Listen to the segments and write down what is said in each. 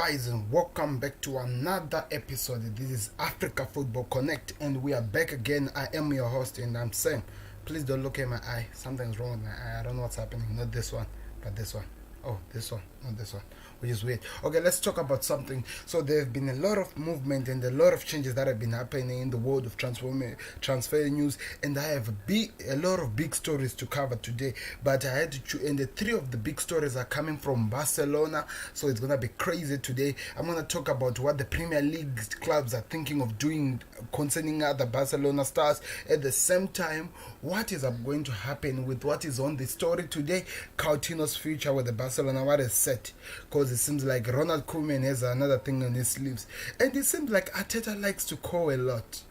guys, and welcome back to another episode. This is Africa Football Connect, and we are back again. I am your host, and I'm Sam. Please don't look at my eye. Something's wrong with my eye. I don't know what's happening. Not this one, but this one. Oh, this one, not this one, which is weird. Okay, let's talk about something. So there have been a lot of movement and a lot of changes that have been happening in the world of transfer news, and I have a lot of big stories to cover today. But I had to choose, and the three of the big stories are coming from Barcelona, so it's gonna be crazy today. I'm gonna talk about what the Premier League clubs are thinking of doing concerning other Barcelona stars. At the same time, what is going to happen with what is on the story today? Coutinho's future with the Barcelona, what is set? Because it seems like Ronald Koeman has another thing on his sleeves, and it seems like Arteta likes to call a lot.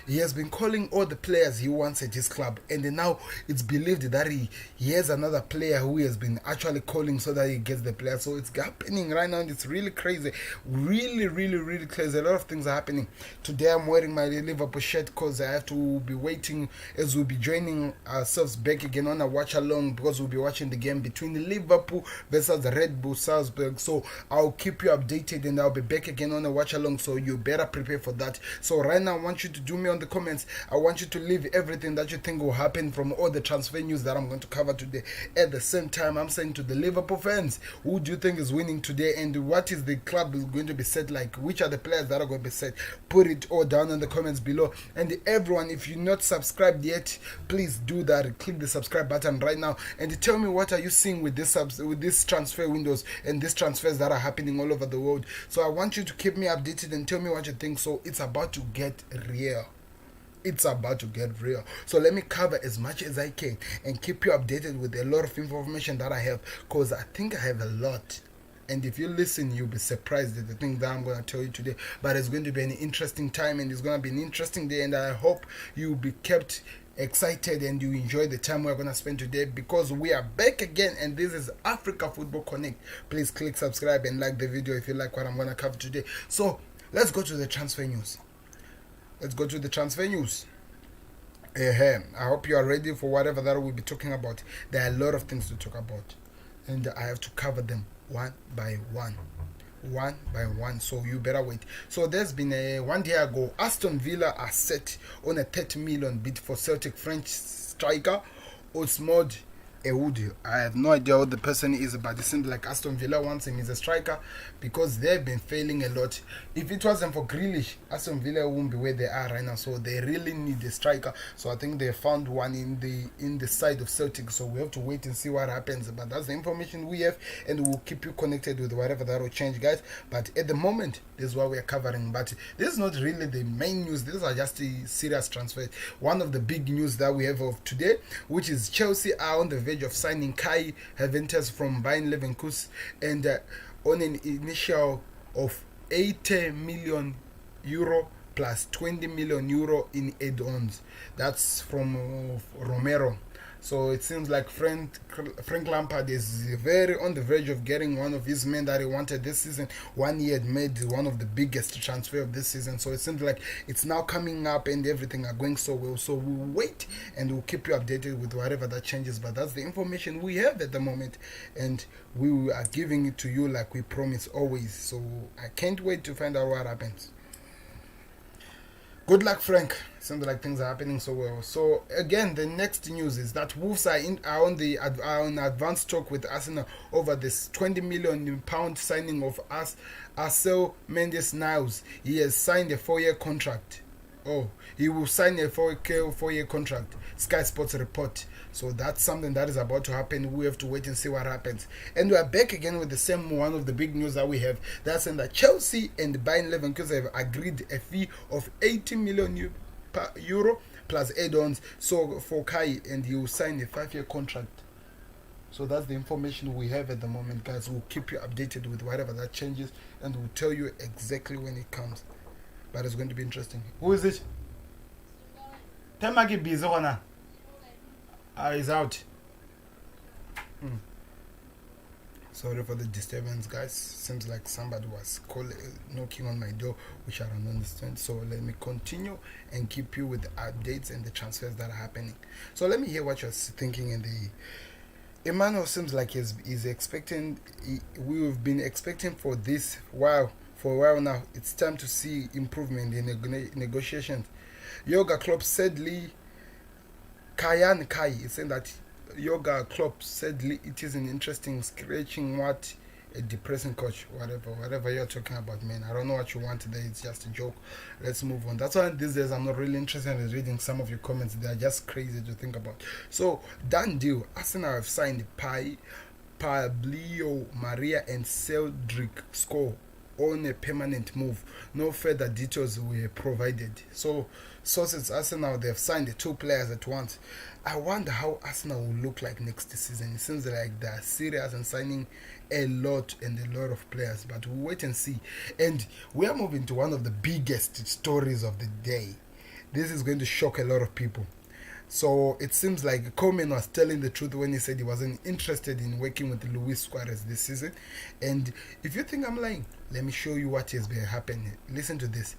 He has been calling all the players he wants at his club, and now it's believed that he has another player who he has been actually calling so that he gets the player. So it's happening right now, and it's really crazy. Really crazy. A lot of things are happening. Today I'm wearing my Liverpool shirt because I have to be waiting as we'll be joining ourselves back again on a watch along, because we'll be watching the game between Liverpool versus Red Bull Salzburg. So I'll keep you updated, and I'll be back again on a watch along, so you better prepare for that. So right now I want you to do me on the comments. I want you to leave everything that you think will happen from all the transfer news that I'm going to cover today. At the same time, I'm saying to the Liverpool fans, who do you think is winning today, and what is the club is going to be set like? Which are the players that are going to be set? Put it all down in the comments below. And everyone, if you're not subscribed yet, please do that. Click the subscribe button right now and tell me what are you seeing with this transfer windows and these transfers that are happening all over the world. So I want you to keep me updated and tell me what you think. So it's about to get real. It's about to get real. So let me cover as much as I can and keep you updated with a lot of information that I have, because I think I have a lot. And if you listen, you'll be surprised at the thing that I'm going to tell you today. But it's going to be an interesting time, and it's going to be an interesting day, and I hope you'll be kept excited and you enjoy the time we're going to spend today, because we are back again, and this is Africa Football Connect. Please click subscribe and like the video if you like what I'm going to cover today. So let's go to the transfer news. I hope you are ready for whatever that we'll be talking about. There are a lot of things to talk about, and I have to cover them one by one, so you better wait. So there's been one day ago, Aston Villa are set on a 30 million bid for Celtic French striker Osmond Ewood. I have no idea who the person is, but it seems like Aston Villa wants him as a striker because they've been failing a lot. If it wasn't for Grealish, Aston Villa wouldn't be where they are right now. So they really need a striker. So I think they found one in the side of Celtic. So we have to wait and see what happens. But that's the information we have, and we'll keep you connected with whatever that will change, guys. But at the moment, this is what we are covering. But this is not really the main news. These are just the serious transfers. One of the big news that we have of today, which is Chelsea are on the verge of signing Kai Havertz from Bayern Leverkusen, and on an initial of 80 million euro plus 20 million euro in add-ons. That's from Romero. So it seems like Frank Lampard is very on the verge of getting one of his men that he wanted this season. 1 year had made one of the biggest transfer of this season. So it seems like it's now coming up and everything are going so well. So we'll wait and we'll keep you updated with whatever that changes. But that's the information we have at the moment, and we are giving it to you like we promise always. So I can't wait to find out what happens. Good luck, Frank. Seems like things are happening so well. So again, the next news is that Wolves are on advanced talk with Arsenal over this £20 million signing of Arcel Mendes-Niles. He has signed a 4-year contract. He will sign a 4-year contract. Sky Sports report. So that's something that is about to happen. We have to wait and see what happens. And we are back again with the same one of the big news that we have. That's in that Chelsea and Bayern Leverkusen have agreed a fee of 80 million euro plus add-ons. So for Kai, and he will sign a 5-year contract. So that's the information we have at the moment, guys. We'll keep you updated with whatever that changes, and we'll tell you exactly when it comes. But it's going to be interesting. Who is it? Temaki Bizona. He's out. Sorry for the disturbance, guys. Seems like somebody was knocking on my door, which I don't understand. So let me continue and keep you with the updates and the transfers that are happening. So let me hear what you're thinking Emmanuel seems like he's expecting. We've been expecting for this for a while now. It's time to see improvement in negotiations. Yoga Club sadly, Kayan Kai is saying that Yoga Club sadly it is an interesting scratching what a depressing coach, whatever you're talking about, man. I don't know what you want there. It's just a joke. Let's move on. That's why these days I'm not really interested in reading some of your comments. They are just crazy to think about. So, done deal. Arsenal have signed Pablo Maria and Cedric Score on a permanent move. No further details were provided. So, sources Arsenal they've signed the two players at once. I wonder how Arsenal will look like next season. It seems like they're serious and signing a lot of players, but we'll wait and see. And we are moving to one of the biggest stories of the day. This is going to shock a lot of people. So it seems like Koeman was telling the truth when he said he wasn't interested in working with Luis Suarez this season. And if you think I'm lying, let me show you what has been happening. Listen to this.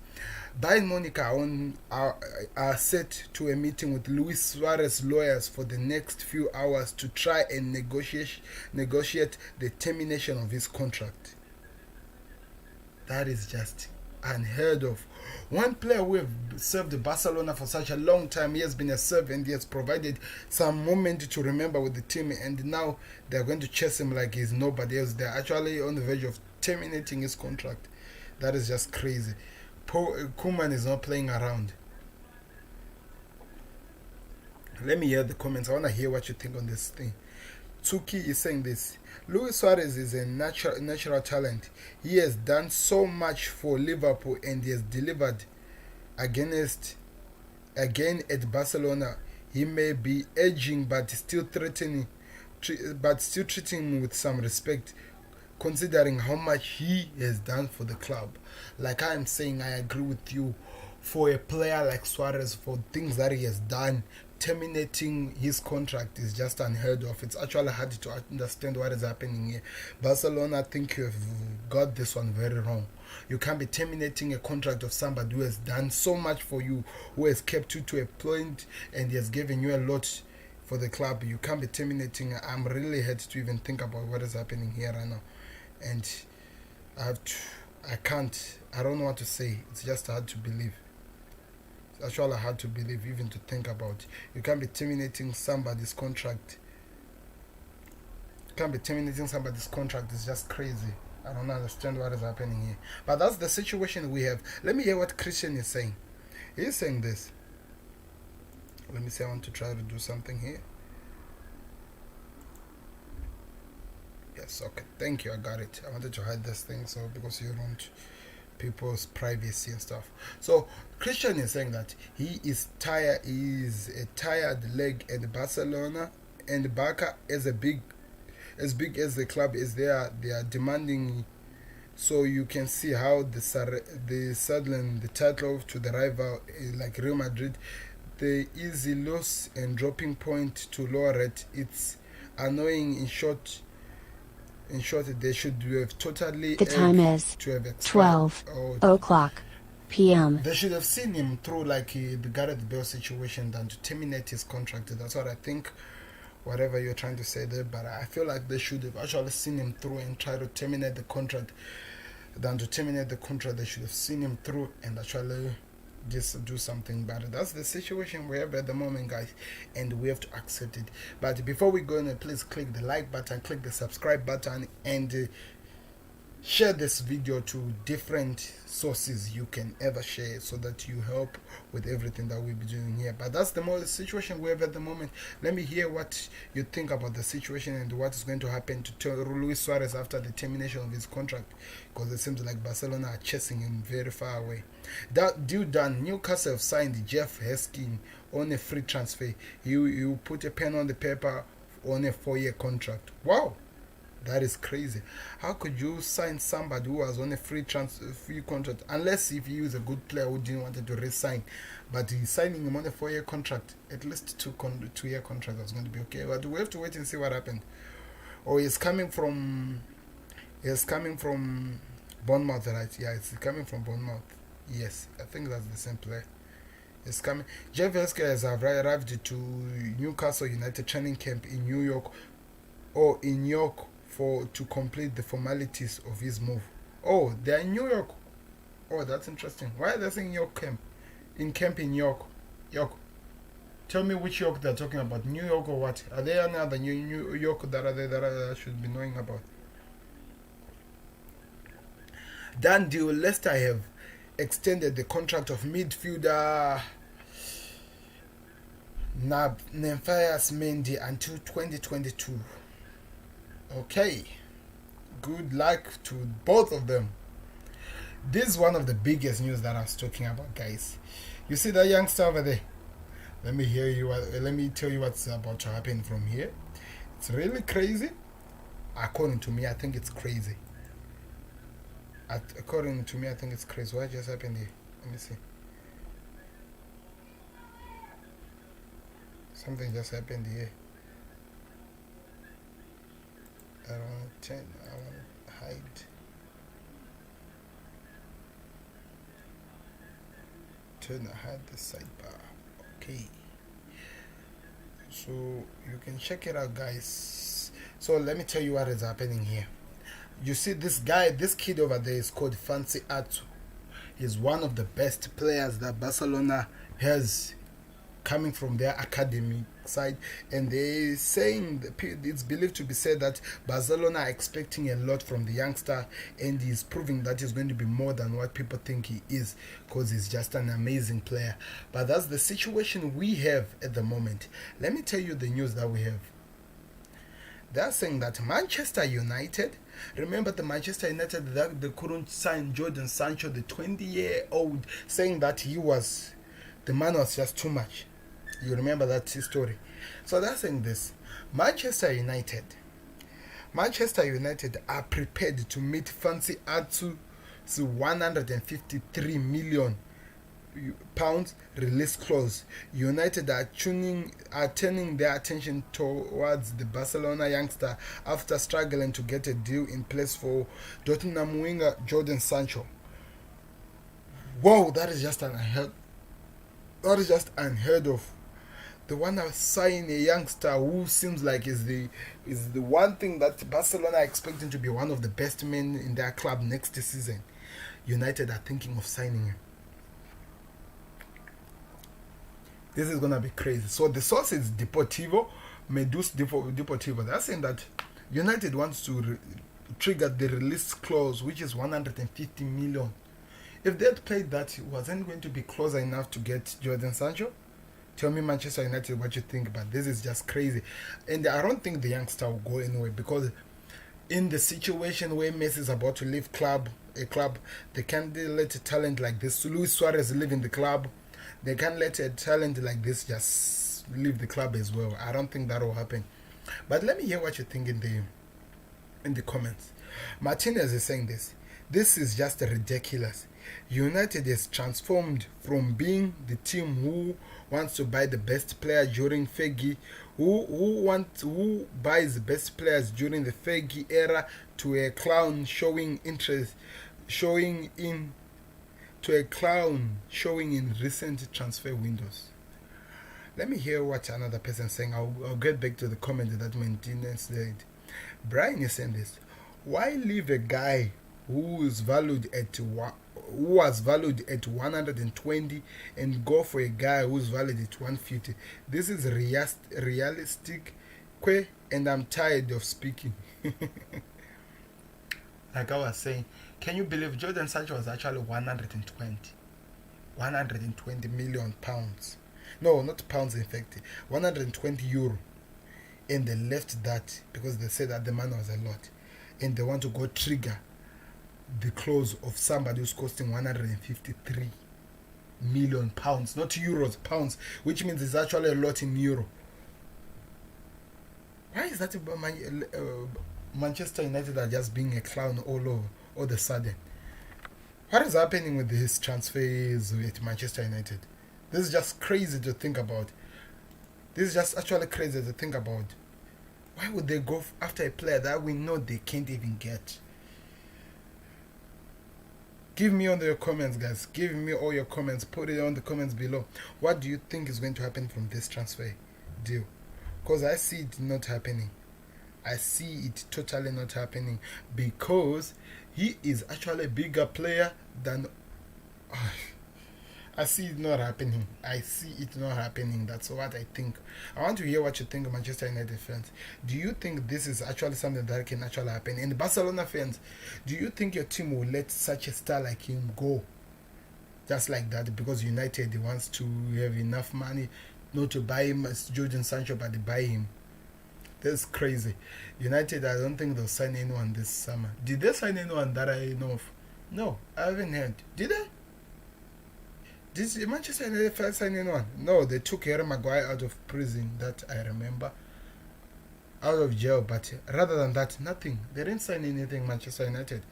Bayern Munich are set to a meeting with Luis Suarez lawyers for the next few hours to try and negotiate the termination of his contract. That is just unheard of. One player who have served Barcelona for such a long time, he has been a servant, he has provided some moment to remember with the team, and now they're going to chase him like he's nobody else. They're actually on the verge of terminating his contract. That is just crazy. Koeman is not playing around. Let me hear the comments. I want to hear what you think on this thing. Tsuki is saying this. Luis Suarez is a natural talent. He has done so much for Liverpool and he has delivered again at Barcelona. He may be edging but still treating him with some respect, considering how much he has done for the club. Like I am saying, I agree with you. For a player like Suarez, for things that he has done, terminating his contract is just unheard of. It's actually hard to understand what is happening here. Barcelona, I think you have got this one very wrong. You can't be terminating a contract of somebody who has done so much for you, who has kept you to a point and he has given you a lot for the club. You can't be terminating. I'm really hurt to even think about what is happening here right now. And I don't know what to say. It's just hard to believe. It's actually hard to believe, even to think about. You can't be terminating somebody's contract. It's just crazy. I don't understand what is happening here. But that's the situation we have. Let me hear what Christian is saying. He's saying this. Let me see, I want to try to do something here. Yes, okay. Thank you, I got it. I wanted to hide this thing because you want people's privacy and stuff. So Christian is saying that he is a tired leg at Barcelona, and Barca is as big as the club is there. They are demanding, so you can see how the saddling the title to the rival like Real Madrid, the easy loss and dropping point to lower rate. It's annoying. In short, they should have totally. The time is 12 o'clock p.m. They should have seen him through like the Gareth Bale situation than to terminate his contract. That's what I think. Whatever you're trying to say there, but I feel like they should have actually seen him through and try to terminate the contract than to terminate the contract. They should have seen him through and actually just do something better. That's the situation we have at the moment, guys, and we have to accept it. But before we go in, please click the like button, click the subscribe button, and share this video to different sources you can ever share, so that you help with everything that we'll be doing here. But that's the situation we have at the moment. Let me hear what you think about the situation and what is going to happen to Luis Suarez after the termination of his contract, because it seems like Barcelona are chasing him very far away. That deal done, Newcastle have signed Jeff Heskin on a free transfer. You put a pen on the paper on a 4-year contract. Wow, that is crazy. How could you sign somebody who was on a free contract, unless if he was a good player who didn't want to resign? But he's signing him on a 4-year contract. At least 2-year contract was going to be okay. But we have to wait and see what happened. Oh, he's coming from Bournemouth, right? Yeah, it's coming from Bournemouth. Yes, I think that's the same player. It's coming. Jeff Heskey has arrived to Newcastle United training camp in New York or in York to complete the formalities of his move. Oh, they're in New York. Oh, that's interesting. Why are they saying York camp? In camp in York. York. Tell me which York they're talking about. New York or what? Are there any other New York that are there that I should be knowing about? Done deal. Leicester have extended the contract of midfielder Nemphaias Mendy until 2022. Okay. Good luck to both of them. This is one of the biggest news that I was talking about, guys. You see that youngster over there? Let me tell you what's about to happen from here. It's really crazy. According to me, I think it's crazy. According to me, I think it's crazy. What just happened here? Let me see. Something just happened here. I want to hide. Hide the sidebar. Okay. So you can check it out, guys. So let me tell you what is happening here. You see this kid over there is called Fancy Atu. He's one of the best players that Barcelona has coming from their academy side, and they saying it's believed to be said that Barcelona are expecting a lot from the youngster, and he's proving that he's going to be more than what people think he is, because he's just an amazing player. But that's the situation we have at the moment. Let me tell you the news that we have. They're saying that Manchester United, remember the Manchester United that they couldn't sign Jadon Sancho, the 20-year-old, saying that the man was just too much. You remember that story. So they're saying this. Manchester United are prepared to meet Fancy Atu's 153 million pounds release clause. United are turning their attention towards the Barcelona youngster after struggling to get a deal in place for Tottenham winger Jadon Sancho. Whoa, that is just unheard of. The one that sign a youngster who seems like is the one thing that Barcelona are expecting to be one of the best men in their club next season. United are thinking of signing him. This is gonna be crazy. So the source is Deportivo Deportivo. They're saying that United wants to trigger the release clause, which is 150 million. If they had played that, it wasn't going to be closer enough to get Jadon Sancho. Tell me, Manchester United, what you think, but this is just crazy. And I don't think the youngster will go anywhere, because in the situation where Messi is about to leave a club, they can't let a talent like this, Luis Suarez, leave in the club. They can't let a talent like this just leave the club as well. I don't think that will happen. But let me hear what you think in the comments. Martinez is saying this. This is just ridiculous. United has transformed from being the team who wants to buy the best player during Fergie, who buys the best players during the Fergie era, to a clown showing in recent transfer windows. Let me hear what another person is saying. I'll get back to the comment that maintenance said. Brian is saying this. Why leave a guy who was valued at 120 and go for a guy who's valued at 150? This is realistic, and I'm tired of speaking. Like I was saying, can you believe Jadon Sancho was actually 120 million pounds? No, not pounds, in fact, 120 euro. And they left that because they said that the man was a lot, and they want to go trigger the clause of somebody who's costing 153 million pounds, not euros, pounds, which means it's actually a lot in euro. Why is that Manchester United are just being a clown all of a sudden? What is happening with these transfers at Manchester United? This is just crazy to think about. This is just actually crazy to think about. Why would they go after a player that we know they can't even get? Give me all your comments, guys. Give me all your comments. Put it on the comments below. What do you think is going to happen from this transfer deal? Because I see it not happening. I see it totally not happening because he is actually a bigger player than. I see it not happening. I see it not happening. That's what I think. I want to hear what you think, Manchester United fans. Do you think this is actually something that can actually happen? And Barcelona fans, do you think your team will let such a star like him go just like that because United wants to have enough money not to buy him as Jordan Sancho, but to buy him? That's crazy. United, I don't think they'll sign anyone this summer. Did they sign anyone that I know of? No, I haven't heard. Did they? Did Manchester United first sign anyone? No, they took Harry Maguire out of prison, that I remember. Out of jail, but rather than that, nothing. They didn't sign anything, Manchester United.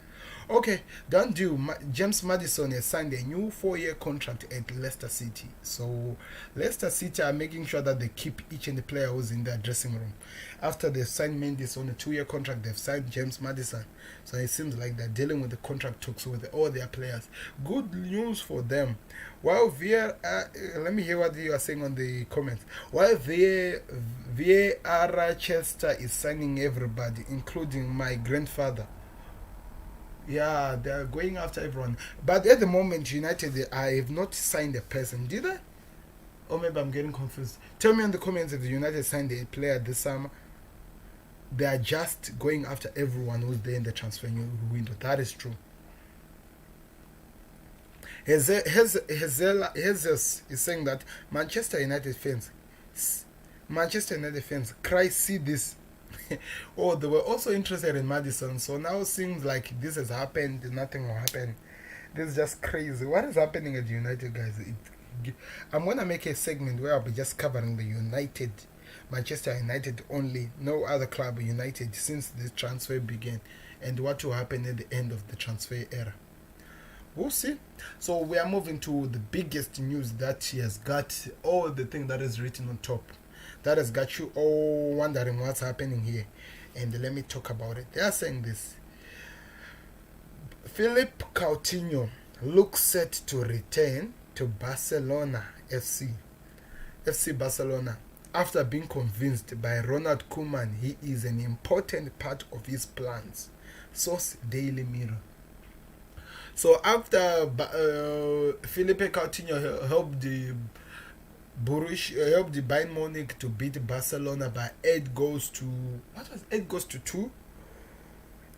Okay, don't do. James Maddison has signed a new 4-year contract at Leicester City. So Leicester City are making sure that they keep each and the player who's in their dressing room. After they've signed Mendes on a 2-year contract, they've signed James Maddison. So it seems like they're dealing with the contract talks with all their players. Good news for them. While let me hear what you are saying on the comments. While VAR Chester is signing everybody, including my grandfather. Yeah, they're going after everyone. But at the moment, United, I have not signed a person, did I? Or maybe I'm getting confused. Tell me in the comments if the United signed a player this summer. They are just going after everyone who's there in the transfer window. That is true. Jesus is saying that Manchester United fans, cry, see this. Oh, they were also interested in Maddison, so now it seems like this has happened, nothing will happen. This is just crazy. What is happening at United, guys? I'm gonna make a segment where I'll be just covering the United, Manchester United only, no other club United since the transfer began, and what will happen at the end of the transfer era. We'll see. So we are moving to the biggest news that he has got all the thing that is written on top. That has got you all wondering what's happening here. And let me talk about it. They are saying this. Philippe Coutinho looks set to return to Barcelona FC Barcelona. After being convinced by Ronald Koeman he is an important part of his plans. Source Daily Mirror. So after Philippe Coutinho helped the Bayern Munich to beat Barcelona by 8 goals to 2,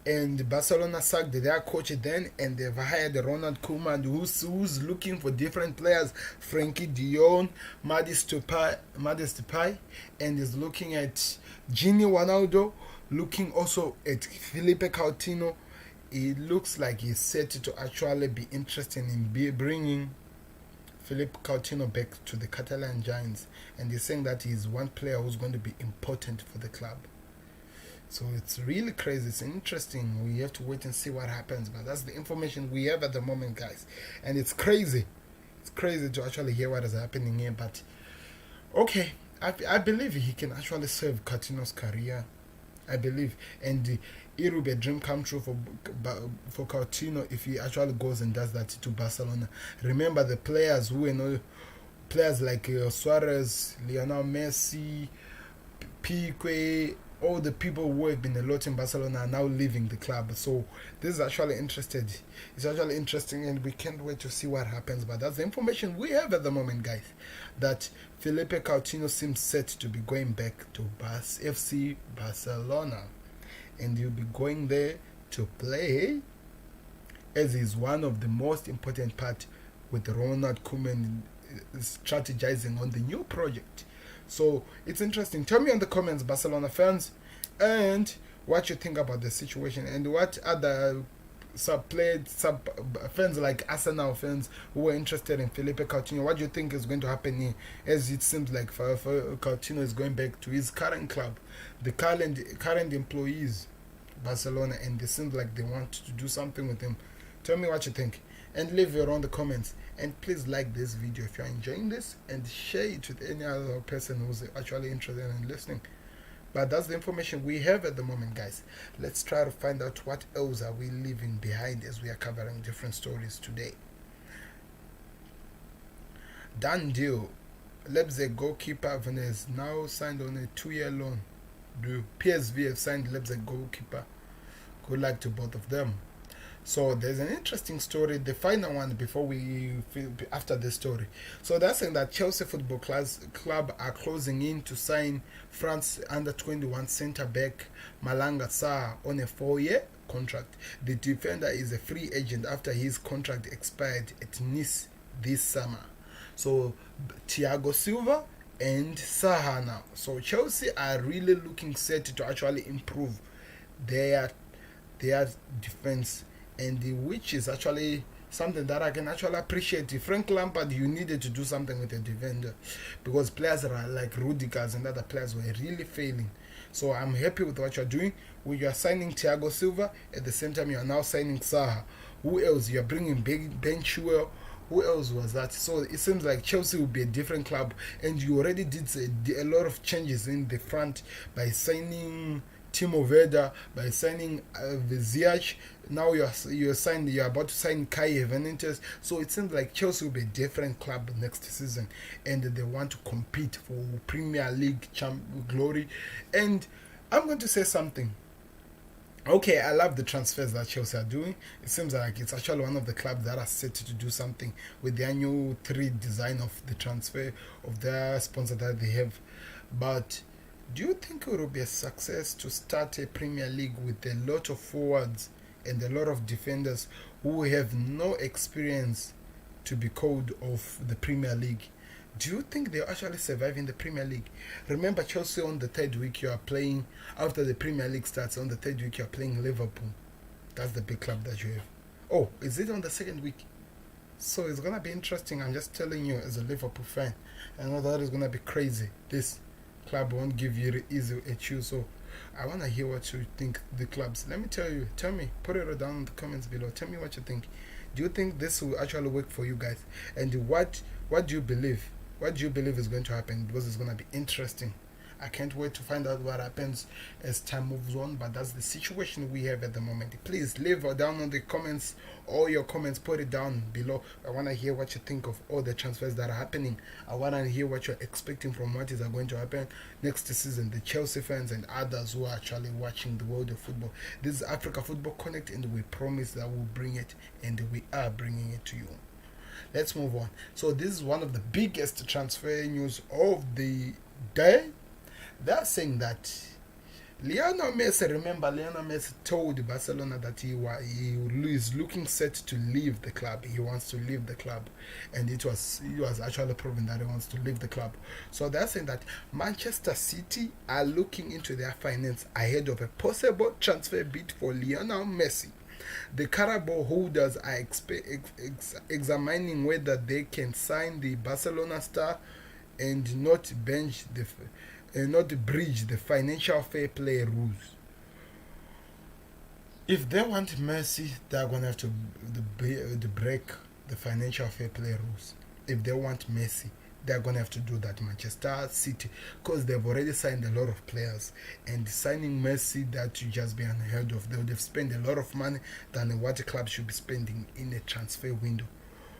and Barcelona sacked their coach then, and they've hired Ronald Koeman who's looking for different players, Frankie de Jong, Madis Depay, and is looking at Gini Ronaldo, looking also at Philippe Coutinho. It looks like he's set to actually be interested in bringing Philippe Coutinho back to the Catalan Giants, and he's saying that he's one player who's going to be important for the club. So it's really crazy. It's interesting. We have to wait and see what happens, but that's the information we have at the moment, guys. And it's crazy. It's crazy to actually hear what is happening here, but okay, I believe he can actually save Coutinho's career. I believe, and it will be a dream come true for Coutinho if he actually goes and does that to Barcelona. Remember the players players like Suarez, Lionel Messi, Piqué, all the people who have been a lot in Barcelona are now leaving the club. So this is actually interesting, and we can't wait to see what happens. But that's the information we have at the moment, guys, that Philippe Coutinho seems set to be going back to FC Barcelona, and he'll be going there to play, as he's one of the most important part with Ronald Koeman strategizing on the new project. So it's interesting. Tell me in the comments, Barcelona fans, and what you think about the situation, and what other fans like Arsenal fans who were interested in Philippe Coutinho. What do you think is going to happen here? As it seems like Coutinho is going back to his current club, the current employees, Barcelona, and it seems like they want to do something with him. Tell me what you think, and leave your own the comments. And please like this video if you're enjoying this, and share it with any other person who's actually interested in listening. But that's the information we have at the moment, guys. Let's try to find out what else are we leaving behind as we are covering different stories today. Done deal. Leipzig goalkeeper Vanez now signed on a 2-year loan. do. PSV have signed Leipzig goalkeeper. Good luck to both of them. So there's an interesting story, the final one after this story. So they're saying that Chelsea Football Club are closing in to sign France under-21 centre-back Malanga Sarr on a 4-year contract. The defender is a free agent after his contract expired at Nice this summer. So Thiago Silva and Sarr now. So Chelsea are really looking set to actually improve their defense, and which is actually something that I can actually appreciate. Frank Lampard, you needed to do something with the defender because players like Rudiger and other players were really failing. So I'm happy with what you're doing. You are signing Thiago Silva, at the same time you are now signing Saha. Who else? You are bringing Ben Chilwell. Who else was that? So it seems like Chelsea will be a different club, and you already did a lot of changes in the front by signing Timo Werner, by signing Ziyech. Now you're about to sign Kai Havertz. So it seems like Chelsea will be a different club next season, and they want to compete for Premier League glory. And I'm going to say something. Okay, I love the transfers that Chelsea are doing. It seems like it's actually one of the clubs that are set to do something with their new 3D design of the transfer of their sponsor that they have. But do you think it will be a success to start a Premier League with a lot of forwards and a lot of defenders who have no experience to be called of the Premier League? Do you think they'll actually survive in the Premier League? Remember, Chelsea on the third week you are playing, after the Premier League starts, on the third week you are playing Liverpool. That's the big club that you have. Oh, is it on the second week? So it's going to be interesting. I'm just telling you as a Liverpool fan. I know that is going to be crazy. This club won't give you easy a choose. So I want to hear what you think the clubs. Let me tell me, put it down in the comments below. Tell me what you think. Do you think this will actually work for you guys? And what do you believe? What do you believe is going to happen? Because it's going to be interesting. I can't wait to find out what happens as time moves on, but that's the situation we have at the moment. Please leave down in the comments, all your comments, put it down below. I want to hear what you think of all the transfers that are happening. I want to hear what you're expecting from what is going to happen next season, the Chelsea fans and others who are actually watching the world of football. This is Africa Football Connect, and we promise that we'll bring it, and we are bringing it to you. Let's move on. So this is one of the biggest transfer news of the day. They're saying that Lionel Messi, remember Lionel Messi told Barcelona that he is looking set to leave the club. He wants to leave the club, and he was actually proven that he wants to leave the club. So they're saying that Manchester City are looking into their finance ahead of a possible transfer bid for Lionel Messi. The Carabao holders are examining whether they can sign the Barcelona star and not bridge the financial fair play rules. If they want Messi, they're going to have to break the financial fair play rules. If they want Messi, they're going to have to do that. Manchester City, because they've already signed a lot of players, and signing Messi, that would just be unheard of. They would have spent a lot of money than what a club should be spending in a transfer window.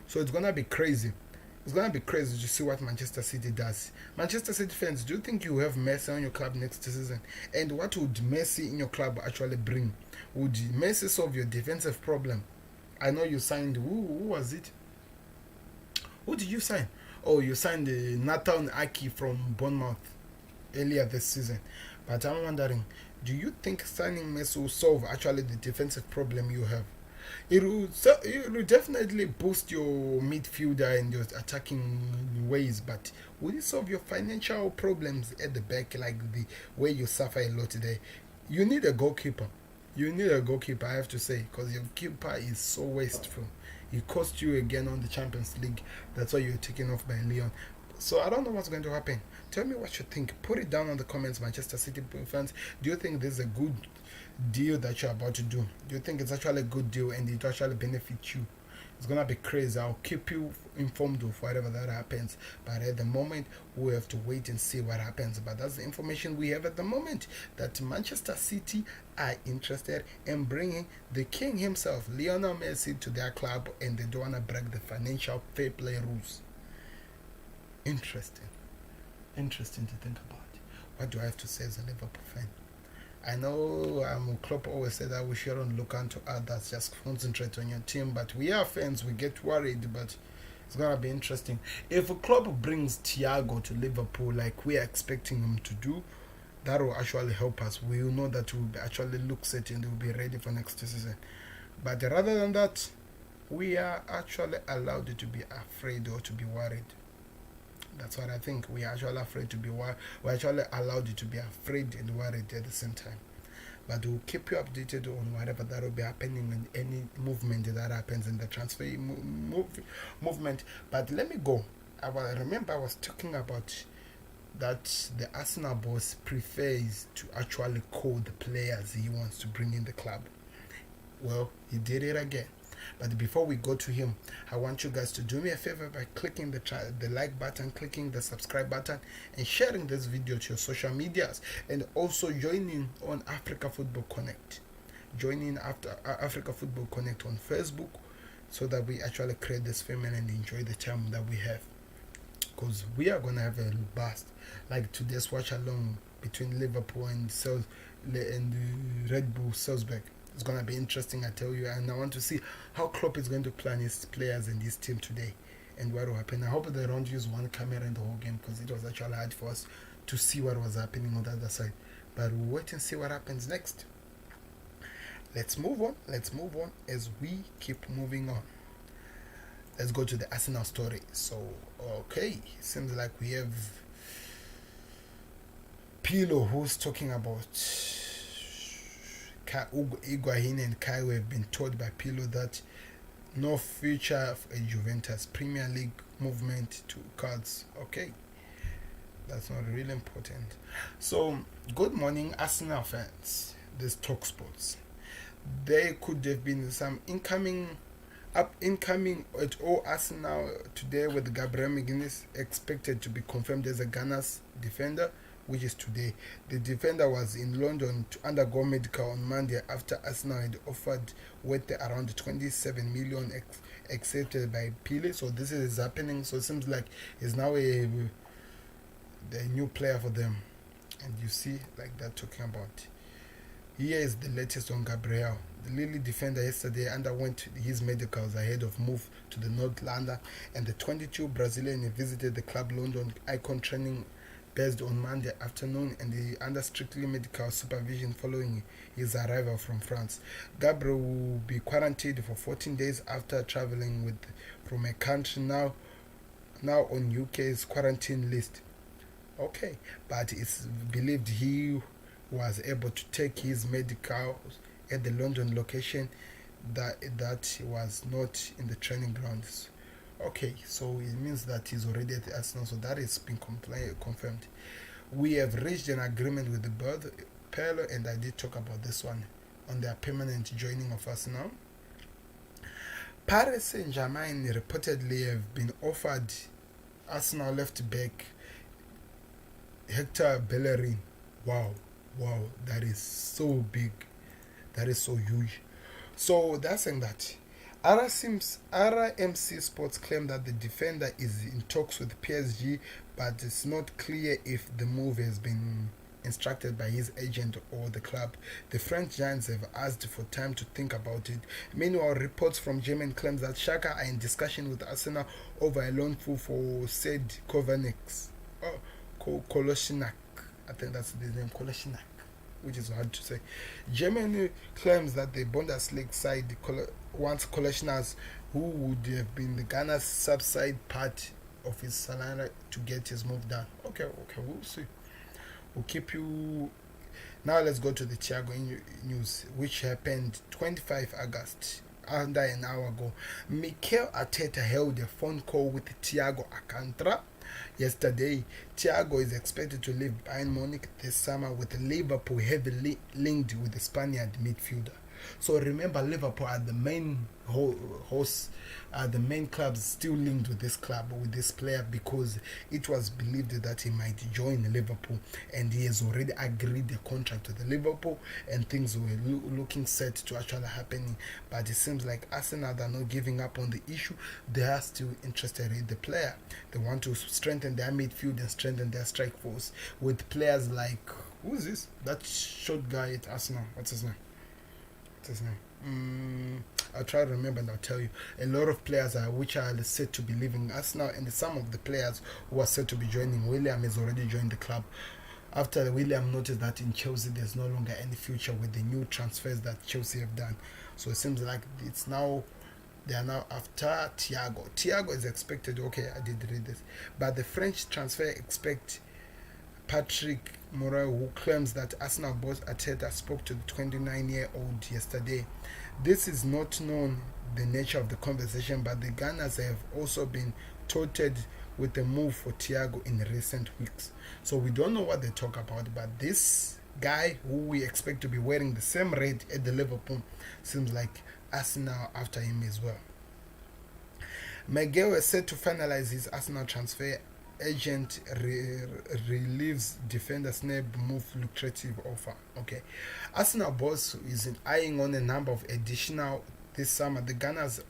So it's going to be crazy. It's going to be crazy to see what Manchester City does. Manchester City fans, do you think you have Messi on your club next season? And what would Messi in your club actually bring? Would Messi solve your defensive problem? I know you signed, who was it? Who did you sign? Oh, you signed Nathan Aki from Bournemouth earlier this season. But I'm wondering, do you think signing Messi will solve actually the defensive problem you have? It will definitely boost your midfielder and your attacking ways, but will it solve your financial problems at the back, like the way you suffer a lot today? You need a goalkeeper. I have to say, because your keeper is so wasteful. It cost you again on the Champions League. That's why you're taken off by Lyon. So I don't know what's going to happen. Tell me what you think. Put it down in the comments, Manchester City fans. Do you think this is a good deal that you're about to do? Do you think it's actually a good deal and it actually benefits you? It's gonna be crazy. I'll keep you informed of whatever that happens, but at the moment we have to wait and see what happens. But that's the information we have at the moment, that Manchester City are interested in bringing the king himself, Lionel Messi, to their club, and they don't want to break the financial fair play rules. Interesting to think about. What do I have to say as a Liverpool fan? I know Klopp always said that we shouldn't look onto others, just concentrate on your team. But we are fans, we get worried. But it's gonna be interesting. If Klopp brings Thiago to Liverpool like we are expecting him to do, that will actually help us. We will know that we'll actually look set and we'll be ready for next season. But rather than that, we are actually allowed to be afraid or to be worried. That's what I think. We are actually afraid to be worried. We're actually allowed to be afraid and worried at the same time. But we'll keep you updated on whatever that will be happening and any movement that happens in the transfer movement. But let me go. I remember I was talking about that the Arsenal boss prefers to actually call the players he wants to bring in the club. Well, he did it again. But before we go to him, I want you guys to do me a favor by clicking the like button, clicking the subscribe button, and sharing this video to your social medias, and also joining on Africa Football Connect. Joining after Africa Football Connect on Facebook, so that we actually create this family and enjoy the time that we have. Because we are gonna have a blast, like today's watch along between Liverpool and Red Bull Salzburg. It's gonna be interesting, I tell you, and I want to see how Klopp is going to plan his players and his team today, and what will happen. I hope they don't use one camera in the whole game, because it was actually hard for us to see what was happening on the other side. But we'll wait and see what happens next. Let's move on as we keep moving on. Let's go to the Arsenal story. So, okay, seems like we have Pilo who's talking about Higuain and Kai have been told by Pilo that no future for a Juventus Premier League movement to cards. Okay, that's not really important. So, good morning, Arsenal fans. This Talk Sports. There could have been some incoming at all Arsenal today, with Gabriel McGuinness expected to be confirmed as a Ghana's defender, which is today. The defender was in London to undergo medical on Monday after Arsenal had offered worth around 27 million accepted by Pele. So this is happening. So it seems like he's now the new player for them. And you see, like that talking about. Here is the latest on Gabriel. The Lille defender yesterday underwent his medicals ahead of move to the North London, and the 22 Brazilian visited the club London Icon training based on Monday afternoon, and he under strictly medical supervision following his arrival from France. Gabriel will be quarantined for 14 days after traveling from a country now on UK's quarantine list. Okay, but it's believed he was able to take his medicals at the London location that was not in the training grounds. Okay, so it means that he's already at the Arsenal, so that has been confirmed. We have reached an agreement with the board, Pele, and I did talk about this one on their permanent joining of Arsenal. Paris Saint-Germain reportedly have been offered Arsenal left back Hector Bellerin. Wow, that is so big. That is so huge. So they're saying that RMC Sports claim that the defender is in talks with PSG, but it's not clear if the move has been instructed by his agent or the club. The French giants have asked for time to think about it. Meanwhile, reports from German claims that Schalke are in discussion with Arsenal over a loan fee for said Kolasinac. I think that's the name, Kolasinac, which is hard to say. Germany claims that the Bundesliga side wants Kolasinac, who would have been the Ghana's subside part of his salary, to get his move done. Okay, we'll see. We'll keep you. Now let's go to the Thiago news, which happened 25 August, under an hour ago. Mikel Arteta held a phone call with Thiago Alcantara yesterday. Thiago is expected to leave Bayern Munich this summer, with Liverpool heavily linked with the Spaniard midfielder. So remember, Liverpool are the main hosts, the main clubs still linked with this club, with this player, because it was believed that he might join Liverpool, and he has already agreed a contract with the Liverpool, and things were looking set to actually happening. But it seems like Arsenal are not giving up on the issue. They are still interested in the player. They want to strengthen their midfield and strengthen their strike force with players like, who is this? That short guy at Arsenal. What's his name? I'll try to remember and I'll tell you. A lot of players which are said to be leaving Arsenal, and some of the players who are said to be joining. William has already joined the club. After William noticed that in Chelsea there's no longer any future with the new transfers that Chelsea have done. So it seems like they are now after Thiago. Thiago is expected, okay, I did read this, but the French transfer expect Patrick Moreau, who claims that Arsenal boss Arteta spoke to the 29-year-old yesterday. This is not known the nature of the conversation, but the Gunners have also been touted with the move for Thiago in recent weeks. So we don't know what they talk about, but this guy who we expect to be wearing the same red at the Liverpool seems like Arsenal after him as well. Miguel is set to finalize his Arsenal transfer. Agent relieves defender snap move lucrative offer. Okay, Arsenal boss is eyeing on a number of additional this summer. The Gunners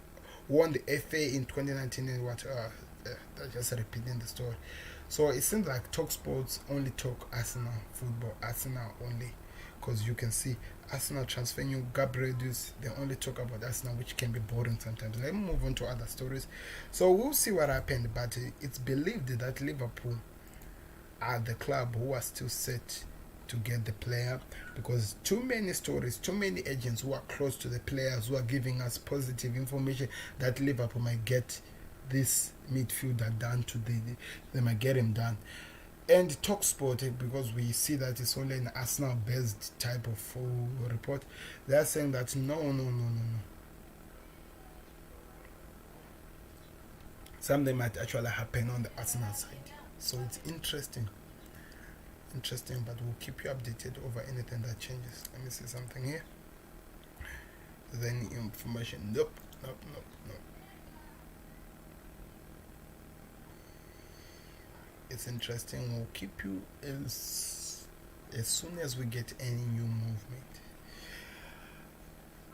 won the FA in 2019 and just repeating the story. So it seems like Talk Sports only talk Arsenal football, Arsenal only, because you can see Arsenal transferring Gabriel Jesus, they only talk about Arsenal, which can be boring sometimes. Let me move on to other stories. So we'll see what happened, but it's believed that Liverpool are the club who are still set to get the player, because too many stories, too many agents who are close to the players who are giving us positive information that Liverpool might get this midfielder done today. They might get him done. And TalkSport, because we see that it's only an Arsenal-based type of report, they're saying that no. Something might actually happen on the Arsenal side. So it's interesting, but we'll keep you updated over anything that changes. Let me see something here. Is there any information? Nope. It's interesting. We'll keep you as soon as we get any new movement.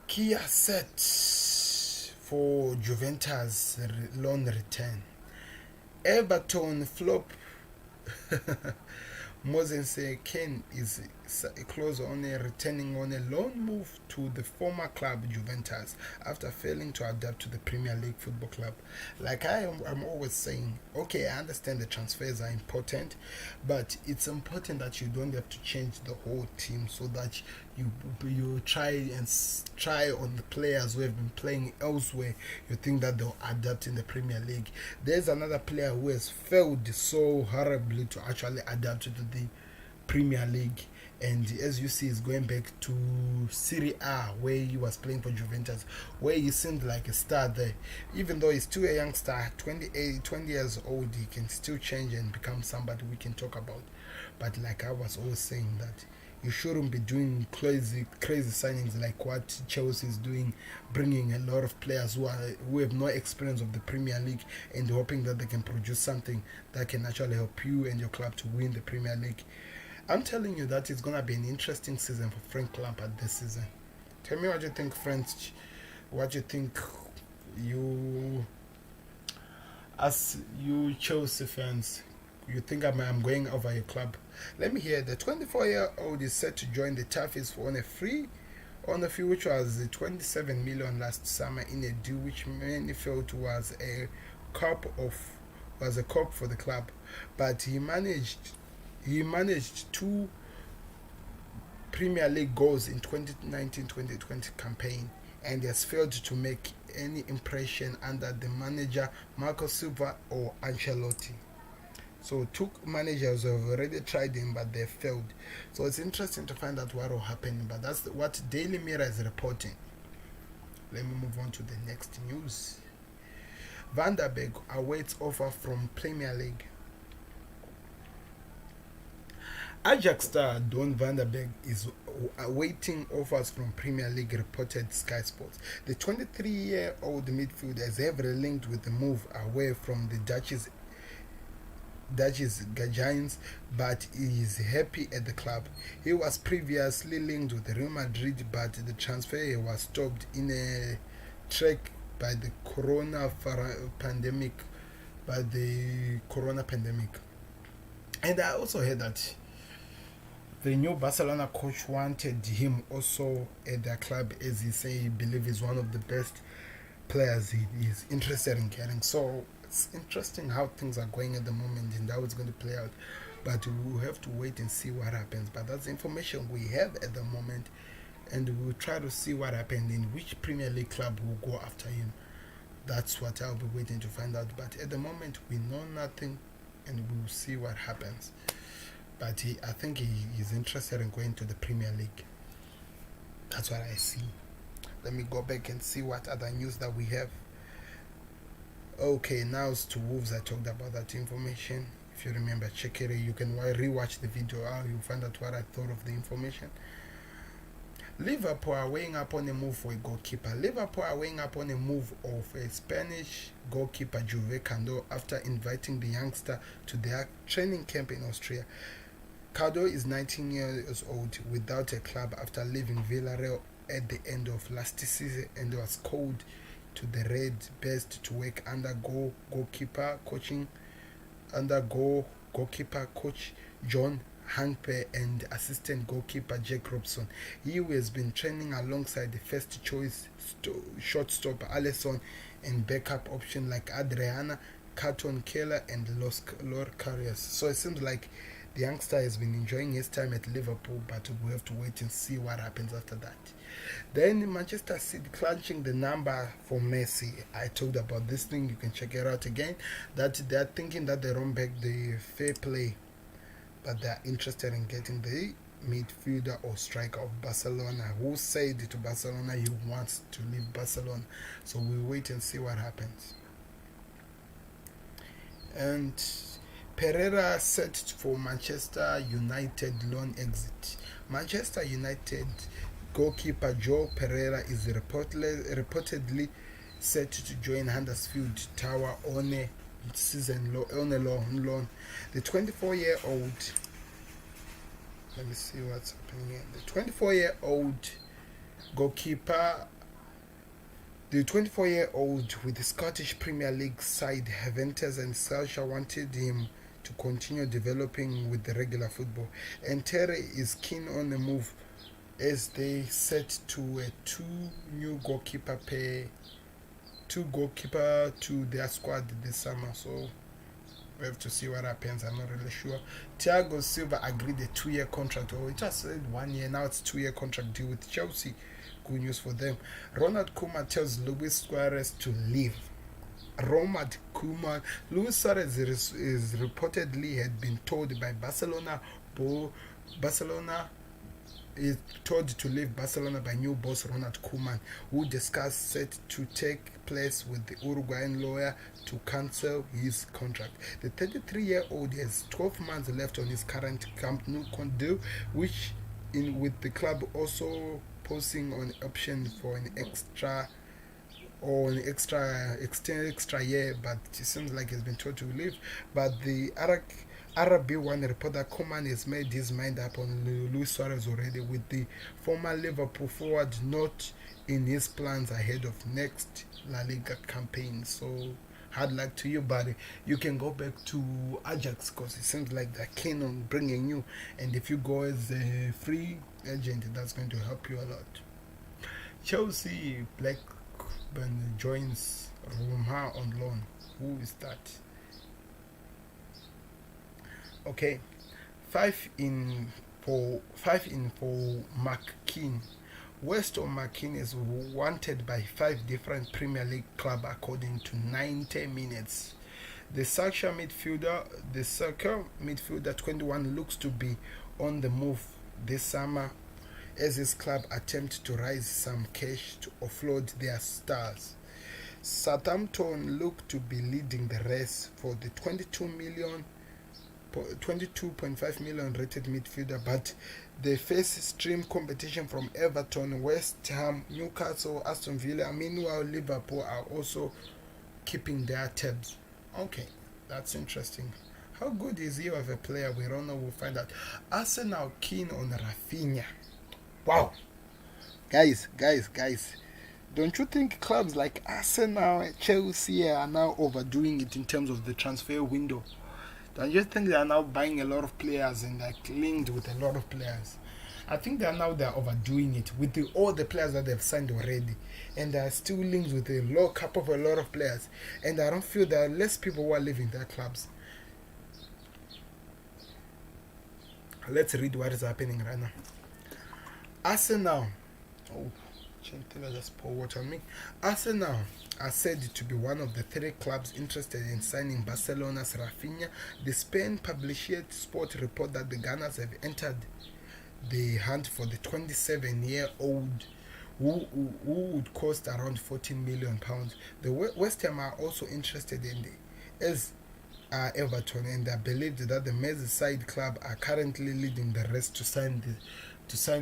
Kia set for Juventus loan return. Everton flop. Moses Kane is close on returning on a loan move to the former club Juventus after failing to adapt to the Premier League football club. Like I'm always saying, okay, I understand the transfers are important, but it's important that you don't have to change the whole team so that you try on the players who have been playing elsewhere. You think that they'll adapt in the Premier League. There's another player who has failed so horribly to actually adapt to the Premier League, and as you see, he's going back to Serie A, where he was playing for Juventus, where he seemed like a star there. Even though he's still a young star, 20 years old, he can still change and become somebody we can talk about. But like I was always saying, that you shouldn't be doing crazy signings like what Chelsea is doing, bringing a lot of players who have no experience of the Premier League and hoping that they can produce something that can actually help you and your club to win the Premier League. I'm telling you that it's going to be an interesting season for Frank Lampard this season. Tell me what you think, friends. What you think, as you Chelsea fans, you think I'm going over your club. Let me hear. The 24-year-old is set to join the Toffees on a fee which was 27 million last summer in a deal which many felt was a cup for the club, but he managed 2 Premier League goals in 2019-2020 campaign and has failed to make any impression under the manager Marco Silva or Ancelotti. So 2 managers have already tried him, but they failed. So it's interesting to find out what will happen, but that's what Daily Mirror is reporting. Let me move on to the next news. Van der Beek awaits offer from Premier League. Ajax star Don van der Berg is awaiting offers from Premier League, reported Sky Sports. The 23-year-old midfielder is heavily linked with the move away from the Dutch's Giants, but he is happy at the club. He was previously linked with Real Madrid, but the transfer was stopped in a track by the corona pandemic. And I also heard that the new Barcelona coach wanted him also at their club, as he say he believes he's one of the best players he is interested in getting. So it's interesting how things are going at the moment and how it's going to play out. But we'll have to wait and see what happens. But that's the information we have at the moment, and we'll try to see what happened in which Premier League club will go after him. That's what I'll be waiting to find out. But at the moment, we know nothing, and we'll see what happens. But I think he is interested in going to the Premier League. That's what I see. Let me go back and see what other news that we have. Okay, now it's to Wolves. I talked about that information. If you remember, check it. You can rewatch the video. You'll find out what I thought of the information. Liverpool are weighing up on a move for a goalkeeper. Liverpool are weighing up on a move of a Spanish goalkeeper, Juve Cando, after inviting the youngster to their training camp in Austria. Cando is 19 years old, without a club after leaving Villarreal at the end of last season, and was called to the Red Best to work under goalkeeper coach John Hankper and assistant goalkeeper Jack Robson. He has been training alongside the first choice shortstopper Alisson and backup option like Adriana, Carton Keller and Lord Carriers. So it seems like the youngster has been enjoying his time at Liverpool, but we have to wait and see what happens after that. Then Manchester City clinching the number for Messi. I talked about this thing, you can check it out again. That they are thinking that they run back the fair play, but they are interested in getting the midfielder or striker of Barcelona, who said to Barcelona he wants to leave Barcelona. So we'll wait and see what happens. And Pereira set for Manchester United loan exit. Manchester United goalkeeper Joe Pereira is reportedly set to join Huddersfield Tower on a loan. The 24-year-old. Let me see what's happening here. The 24-year-old goalkeeper. The 24-year-old with the Scottish Premier League side Juventus and Solskjaer wanted him to continue developing with the regular football, and Terry is keen on the move as they set to a two goalkeeper to their squad this summer. So we have to see what happens. I'm not really sure. Thiago Silva agreed a 2-year contract, or it just said 1 year, now it's 2-year contract deal with Chelsea. Good news for them. Ronald Koeman tells Luis Suarez to leave. Luis Suarez is reportedly had been told by Barcelona is told to leave Barcelona by new boss Ronald Koeman, who discussed set to take place with the Uruguayan lawyer to cancel his contract. The 33-year-old has 12 months left on his current Camp Nou deal, which with the club also posing on option for an extra year, but it seems like he's been told to leave. But the RB1 report that Koeman has made his mind up on Luis Suarez already, with the former Liverpool forward not in his plans ahead of next La Liga campaign. So hard luck to you, buddy. You can go back to Ajax because it seems like they're keen on bringing you, and if you go as a free agent, that's going to help you a lot. Chelsea Blackburn joins Roma on loan. Who is that? Okay, 5 in for McKean. Weston McKean is wanted by 5 different Premier League clubs according to 90 minutes. The Saka midfielder 21 looks to be on the move this summer as his club attempts to raise some cash to offload their stars. Southampton look to be leading the race for the £22 million 22.5 million rated midfielder, but they face stream competition from Everton, West Ham, Newcastle, Aston Villa. Meanwhile, Liverpool are also keeping their tabs. Okay, that's interesting. How good is he of a player? We don't know. We'll find out. Arsenal keen on Rafinha. Wow. Guys. Don't you think clubs like Arsenal, Chelsea are now overdoing it in terms of the transfer window? Don't you think they are now buying a lot of players and like linked with a lot of players? I think they're overdoing it with all the players that they've signed already, and they're still linked with a lot of players. And I don't feel there are less people who are leaving their clubs. Let's read what is happening right now. Arsenal. Oh, Chantella just pour water on me. Arsenal are said to be one of the 3 clubs interested in signing Barcelona's Rafinha. The Spain published Sport report that the Gunners have entered the hunt for the 27-year-old who would cost around £14 million. The West Ham are also interested in as Everton, and I believed that the Merseyside club are currently leading the race to sign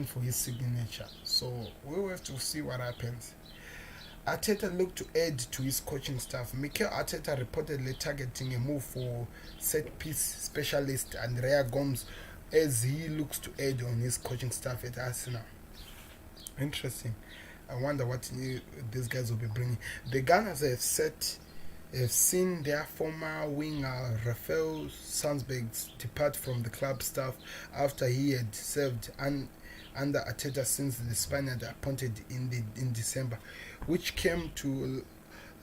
for his signature. So we will have to see what happens. Arteta looked to add to his coaching staff. Mikel Arteta reportedly targeting a move for set-piece specialist Andrea Gomes as he looks to add on his coaching staff at Arsenal. Interesting. I wonder what these guys will be bringing. The Gunners have seen their former winger Rafael Sandsberg depart from the club staff after he had served under Arteta since the Spaniard appointed in December, which came to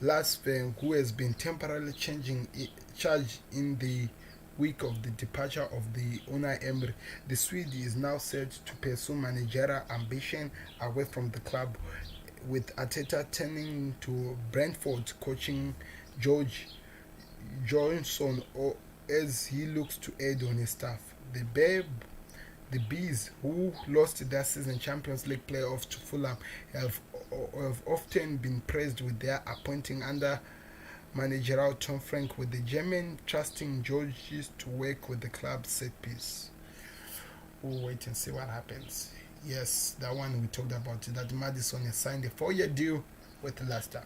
Lars Van, who has been temporarily charge in the week of the departure of the Unai Emery. The Swede is now set to pursue managerial ambition away from the club, with Arteta turning to Brentford coaching George Johnson as he looks to add on his staff. The Bees, who lost their season Champions League playoff to Fulham, have often been praised with their appointing under managerial Tom Frank, with the German trusting Georges to work with the club's set piece. We'll wait and see what happens. Yes, that one we talked about, that Maddison has signed a 4-year deal with Leicester.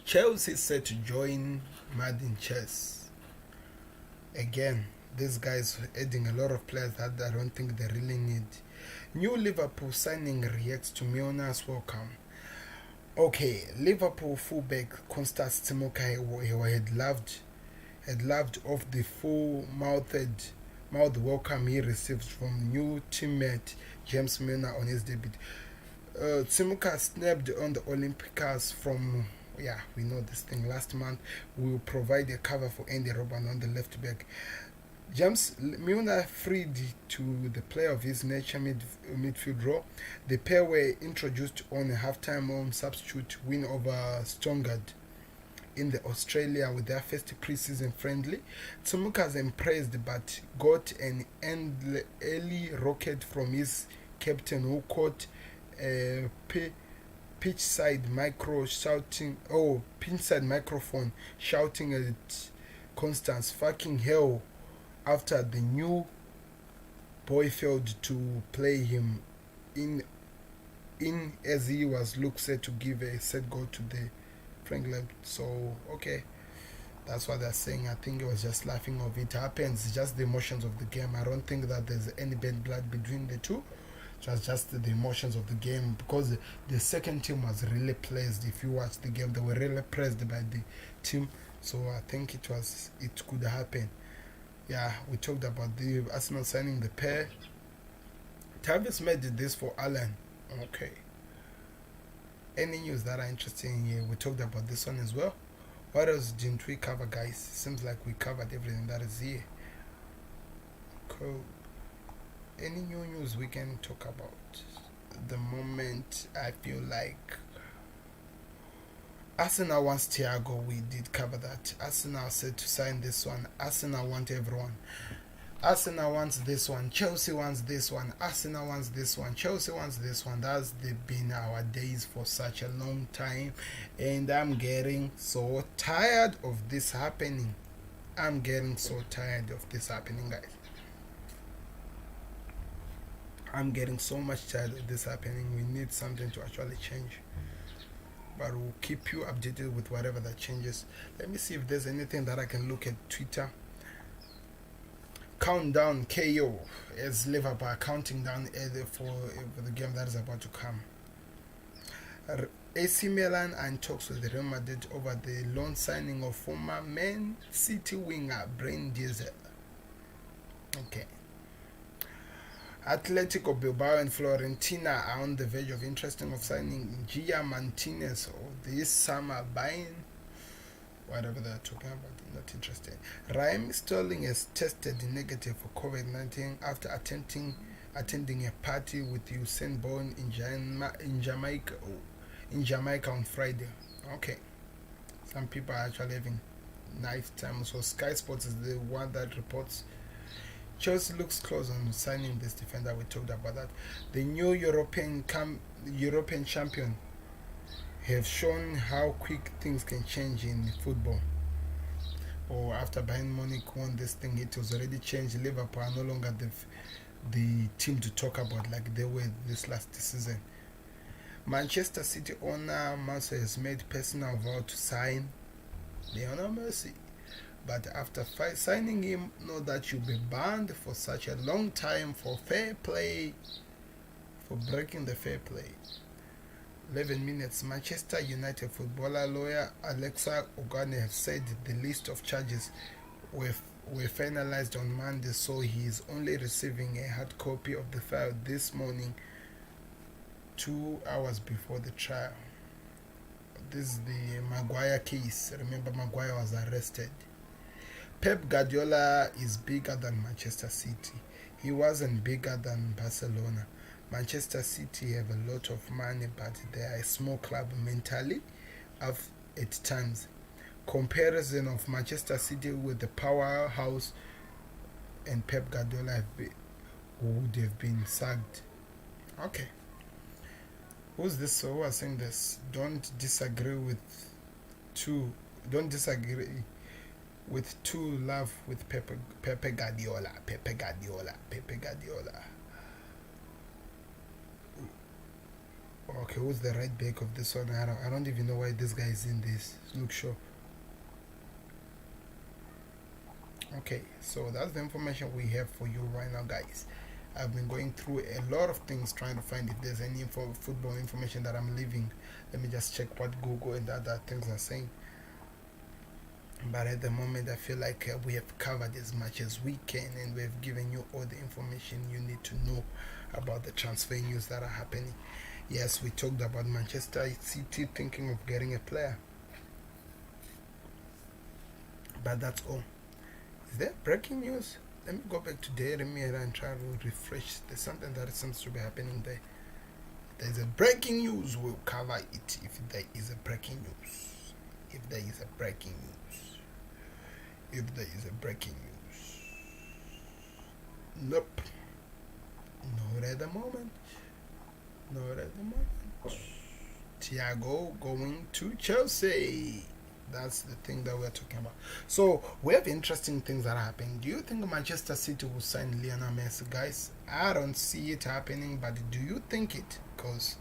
Chelsea is set to join Madden Chess. Again, these guys adding a lot of players that I don't think they really need. New Liverpool signing reacts to Milner's welcome. Okay, Liverpool fullback Kostas Tsimikas had loved off the full-mouthed welcome he received from new teammate James Milner on his debut. Tsimikas snapped on the Olympiacos from, we know this thing, last month. We will provide a cover for Andy Robben on the left back. James Milner freed to the play of his nature midfield role. The pair were introduced on a half-time home substitute win over Stuttgart in the Australia with their first pre-season friendly. Tsimikas impressed but got an early rocket from his captain, who caught a pitchside microphone shouting at Constance, "Fucking hell," after the new boy failed to play him in as he was looked set to give a set goal to the Franklin. So okay, that's what they're saying. I think it was just laughing of it. Happens, it's just the emotions of the game. I don't think that there's any bad blood between the two. It was just the emotions of the game, because the second team was really pleased. If you watch the game, they were really pleased by the team. So I think it could happen. Yeah, we talked about the Arsenal signing the pair. Travis made this for Alan. Okay. Any news that are interesting here? We talked about this one as well. What else didn't we cover, guys? Seems like we covered everything that is here. Cool. Any new news we can talk about? At the moment, I feel like Arsenal wants Thiago. We did cover that. Arsenal said to sign this one. Arsenal want everyone. Arsenal wants this one. Chelsea wants this one. Arsenal wants this one. Chelsea wants this one. That's been our days for such a long time, and I'm getting so tired of this happening. I'm getting so tired of this happening, guys. I'm getting so much tired of this happening. We need something to actually change. But we'll keep you updated with whatever that changes. Let me see if there's anything that I can look at Twitter. Countdown KO as Liverpool are counting down for the game that is about to come. AC Milan are in talks with Real Madrid over the loan signing of former Man City winger Bryan Diesel. Okay. Atletico Bilbao and Fiorentina are on the verge of signing Gia Martinez this summer, buying whatever they're talking about. Not interested. Raheem Sterling has tested negative for COVID-19 after attending a party with Usain Bolt in Jamaica on Friday. Okay, some people are actually having nice time. So Sky Sports is the one that reports Chelsea looks close on signing this defender. We talked about that. The new European champion have shown how quick things can change in football. Or after Bayern Munich won this thing, it was already changed. Liverpool are no longer the team to talk about like they were this last season. Manchester City owner Marcel has made personal vow to sign Lionel Messi. But after signing him, know that you'll be banned for such a long time for breaking the fair play. 11 minutes. Manchester United footballer lawyer Alexa Ogane have said the list of charges were finalized on Monday, so he is only receiving a hard copy of the file this morning, 2 hours before the trial. This is the Maguire case. Remember, Maguire was arrested. Pep Guardiola is bigger than Manchester City. He wasn't bigger than Barcelona. Manchester City have a lot of money, but they are a small club mentally at times. Comparison of Manchester City with the powerhouse and Pep Guardiola would have been sacked. Okay. Who's this? Who was saying this? Don't disagree with two love with Pepe Guardiola. Okay, who's the right back of this one? I don't even know why this guy is in this. Look sure. Okay, so that's the information we have for you right now, guys. I've been going through a lot of things trying to find if there's any football information that I'm leaving. Let me just check what Google and other things are saying. But at the moment, I feel like we have covered as much as we can, and we have given you all the information you need to know about the transfer news that are happening. Yes, we talked about Manchester City thinking of getting a player. But that's all. Is there breaking news? Let me go back to Daily Mirror and try to refresh. There's something that seems to be happening there. There's a breaking news. We'll cover it if there is a breaking news. If there is a breaking news. If there is a breaking news. Nope. Not at the moment. Not at the moment. Thiago going to Chelsea. That's the thing that we're talking about. So we have interesting things that are happening. Do you think Manchester City will sign Lionel Messi, guys? I don't see it happening, but do you think it? Because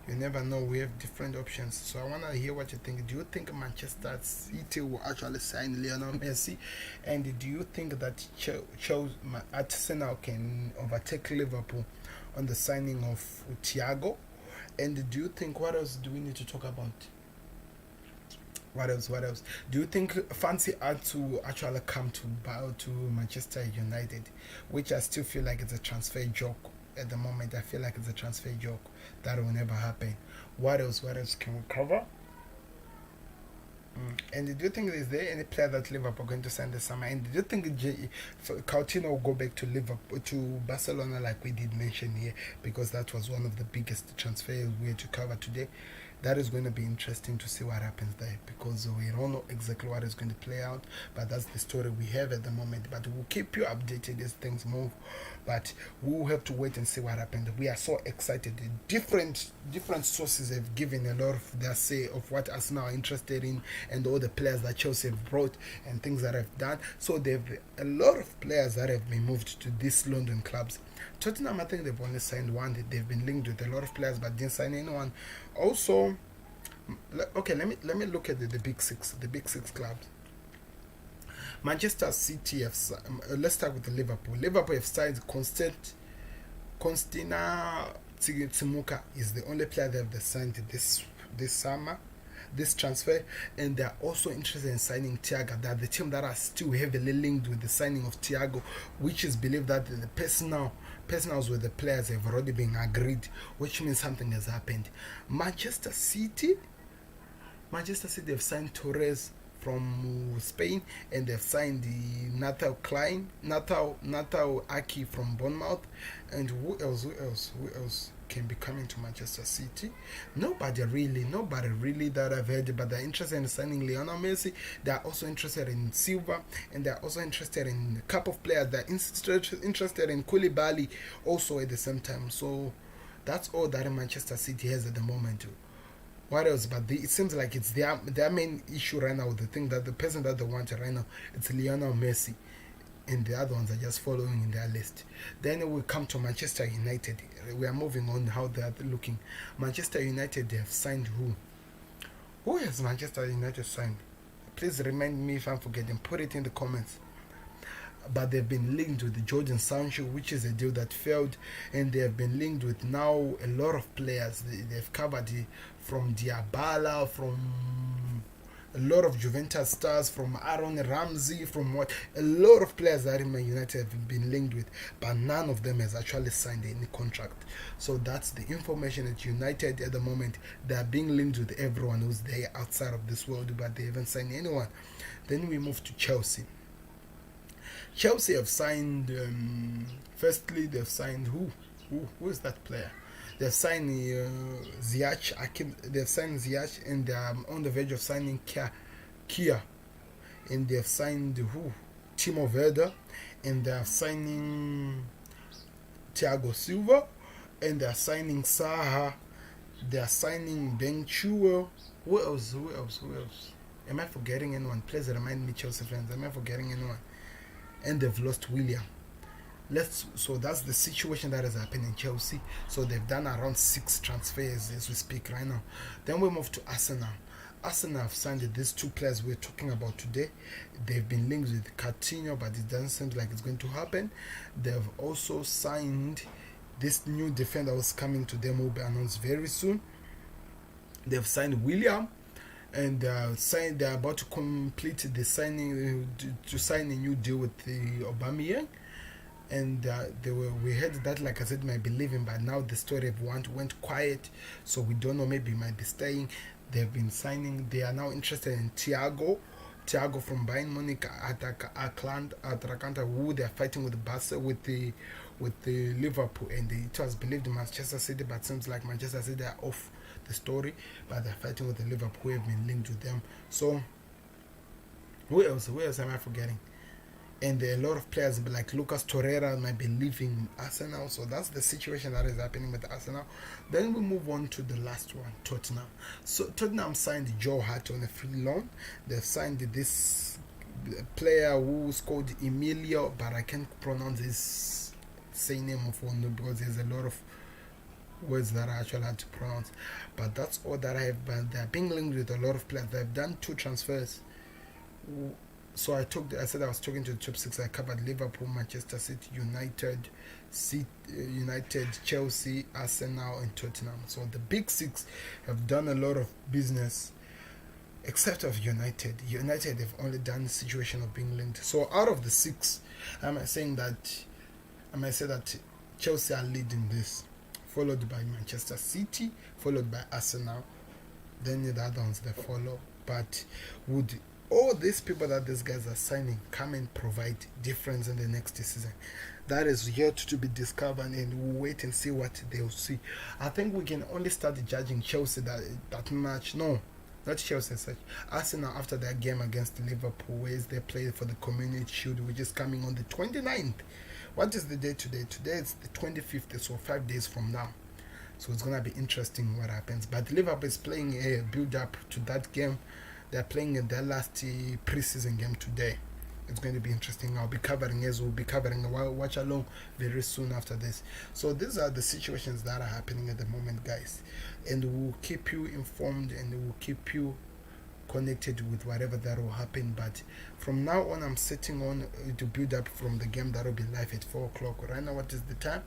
you never know. We have different options. So I want to hear what you think. Do you think Manchester City will actually sign Lionel Messi? And do you think that Arsenal can overtake Liverpool on the signing of Thiago? And do you think, what else do we need to talk about? What else? Do you think fancy art will actually come to Manchester United? Which I still feel like it's a transfer joke at the moment. I feel like it's a transfer joke that will never happen. What else can we cover? And do you think is there any player that Liverpool are going to sign this summer? And do you think Coutinho will go back to Barcelona like we did mention here? Because that was one of the biggest transfers we had to cover today. that is going to be interesting to see what happens there, because we don't know exactly what is going to play out, but that's the story we have at the moment. But we'll keep you updated as things move, but we'll have to wait and see what happens. We are so excited. Different sources have given a lot of their say of what Arsenal are interested in, and all the players that Chelsea have brought and things that have done. So they've a lot of players that have been moved to these London clubs. Tottenham, I think they've only signed one. They've been linked with a lot of players, but didn't sign anyone. Also, okay, let me look at the big six. The big six clubs. Manchester City have. Let's start with the Liverpool. Liverpool have signed Konstina Tsimuka is the only player they have signed this summer, this transfer, and they are also interested in signing Thiago. They are the team that are still heavily linked with the signing of Thiago, which is believed that the personals with the players have already been agreed, which means something has happened. Manchester City have signed Torres from Spain, and they've signed the Nathal Aki from Bournemouth. And who else can be coming to Manchester City? Nobody really that I've heard, but they're interested in signing Lionel Messi. They're also interested in Silva, and they're also interested in a couple of players. They're interested in Koulibaly also at the same time. So that's all that Manchester City has at the moment. What else? But it seems like it's their main issue right now. The thing that the person that they want right now, it's Lionel Messi, and the other ones are just following in their list. Then we come to Manchester United. We are moving on how they are looking. Manchester United, they have signed who? Who has Manchester United signed? Please remind me if I'm forgetting. Put it in the comments. But they've been linked with Jordan Sancho, which is a deal that failed, and they have been linked with now a lot of players. They've covered from Diabala, from a lot of Juventus stars, from Aaron Ramsey, from a lot of players that Man United have been linked with, but none of them has actually signed any contract. So that's the information at United at the moment. They are being linked with everyone who's there outside of this world, but they haven't signed anyone. Then we move to Chelsea. Chelsea have signed. Firstly, they've signed who? Who is that player? They've signed Ziyech. They've signed Ziyech, and they are on the verge of signing Kia. And they've signed who? Timo Werner, and they are signing Thiago Silva, and they are signing Saha. They are signing Ben Chilwell. Who else? Am I forgetting anyone? Please remind me, Chelsea fans. Am I forgetting anyone? And they've lost William. So that's the situation that is happening in Chelsea. So they've done around 6 transfers as we speak right now. Then we move to Arsenal. Arsenal have signed these 2 players we're talking about today. They've been linked with Coutinho, but it doesn't seem like it's going to happen. They've also signed this new defender who's coming to them, will be announced very soon. They've signed William, and they're about to complete the signing to sign a new deal with the Aubameyang. And we heard that, like I said, might be leaving, but now the story of went quiet, so we don't know, maybe he might be staying. They've been signing. They are now interested in Thiago from Bayern Munich, Atalanta, who they are fighting with the Liverpool, and it was believed Manchester City, but it seems like Manchester City are off the story, but they're fighting with the Liverpool, who have been linked with them. So who else am I forgetting? And there are a lot of players like Lucas Torreira might be leaving Arsenal. So that's the situation that is happening with Arsenal. Then we move on to the last one, Tottenham. So Tottenham signed Joe Hart on a free loan. They've signed this player who's called Emilio, but I can't pronounce his surname of one because there's a lot of words that I actually had to pronounce. But that's all that I have. But they're being linked with a lot of players. They've done 2 transfers. So I said I was talking to the top 6. I covered Liverpool, Manchester City, United, Chelsea, Arsenal, and Tottenham. So the big 6 have done a lot of business, except of United. United have only done the situation of being linked. So out of the 6, I might say that Chelsea are leading this, followed by Manchester City, followed by Arsenal. Then the other ones they follow. But would all these people that these guys are signing come and provide difference in the next season. That is yet to be discovered, and we'll wait and see what they'll see. I think we can only start judging Chelsea that much. No, not Chelsea as such. Arsenal after their game against Liverpool, where they played for the Community Shield, which is coming on the 29th. What is the date today? Today is the 25th, so 5 days from now. So it's going to be interesting what happens. But Liverpool is playing a build-up to that game. They're playing their last pre-season game today. It's going to be interesting. I'll be covering, as we'll be covering a watch along very soon after this. So these are the situations that are happening at the moment, guys. And we'll keep you informed, and we'll keep you connected with whatever that will happen. But from now on, I'm sitting on to build up from the game that will be live at 4 o'clock. Right now, what is the time?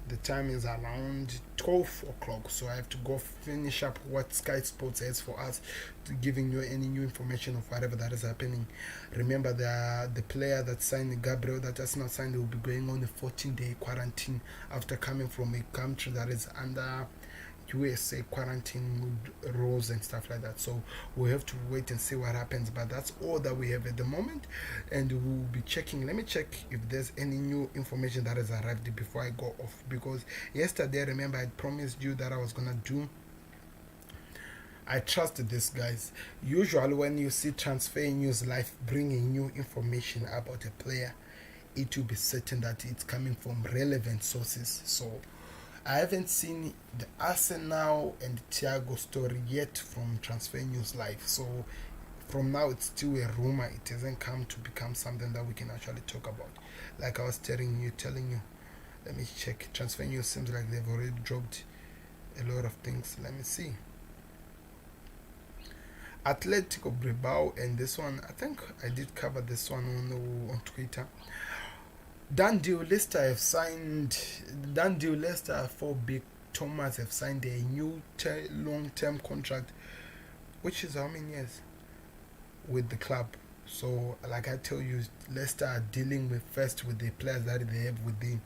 The time is around 12 o'clock, so I have to go finish up what Sky Sports has for us, to giving you any new information of whatever that is happening. Remember, the player that signed Gabriel, that Arsenal signed, will be going on a 14-day quarantine after coming from a country that is under USA quarantine rules and stuff like that. So we have to wait and see what happens, but that's all that we have at the moment, and we'll be checking. Let me check if there's any new information that has arrived before I go off, because yesterday, remember, I promised you that I was gonna do. I trusted this, guys. Usually when you see Transfer News Live bringing new information about a player, it will be certain that it's coming from relevant sources. So I haven't seen the Arsenal and Thiago story yet from Transfer News Live. So from now, it's still a rumor. It hasn't come to become something that we can actually talk about. Like I was telling you. Let me check. Transfer News seems like they've already dropped a lot of things. Let me see. Atletico Bilbao, and this one, I think I did cover this one on Twitter. Done deal. Leicester have signed. Done deal. Leicester for Big Thomas have signed a new long-term contract, which is how many years with the club. So, like I tell you, Leicester are dealing with first with the players that they have within.